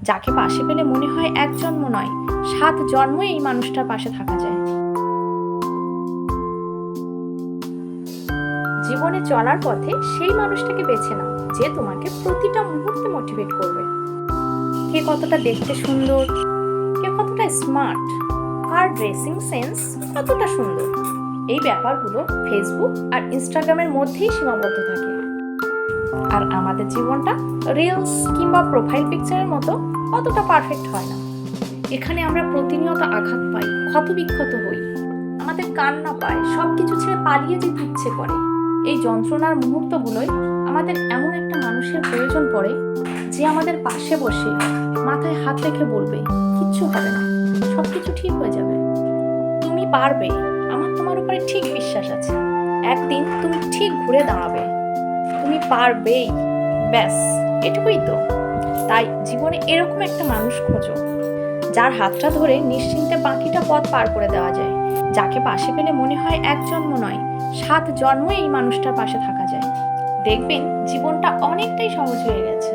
যাকে পাশে পেলে মনে হয় এক জন্ম নয়, 7 জন্ম এই মানুষটার পাশে থাকা যায়। জীবনে চলার পথে সেই মানুষটাকে বেছে নাও যে তোমাকে প্রতিটা মুহূর্তে মোটিভেট করবে। কে কতটা দেখতে সুন্দর, কে কতটা স্মার্ট, কার ড্রেসিং সেন্স কতটা সুন্দর, এই ব্যাপারগুলো ফেসবুক আর ইনস্টাগ্রামের মধ্যেই সীমাবদ্ধ থাকে। আর আমাদের জীবনটা রিলস কিংবা প্রোফাইল পিকচারের মতো অতটা পারফেক্ট হয় না। এখানে আমরা প্রতিনিয়ত আঘাত পাই, ক্ষতবিক্ষত হই, আমাদের কান্না পায়, সবকিছু ছেড়ে পালিয়ে যেতে ইচ্ছে করে। এই যন্ত্রণার মুহূর্তগুলোই আমাদের এমন একটা মানুষের প্রয়োজন পড়ে যে আমাদের পাশে বসে মাথায় হাত রেখে বলবে, কিচ্ছু হবে না, সবকিছু ঠিক হয়ে যাবে, তুমি পারবে, আমার তোমার উপরে ঠিক বিশ্বাস আছে, একদিন তুমি ঠিক ঘুরে দাঁড়াবে, তুমি পারবেই। ব্যাস, এটুকুই তো। তাই জীবনে এরকম একটা মানুষ খোঁজো যার হাতটা ধরে নিশ্চিন্তে বাকিটা পথ পার করে দেওয়া যায়, যাকে পাশে পেলে মনে হয় এক জন্ম নয়, 7 জন্ম এই মানুষটার পাশে থাকা যায়। দেখবেন জীবনটা অনেকটাই সহজ হয়ে গেছে।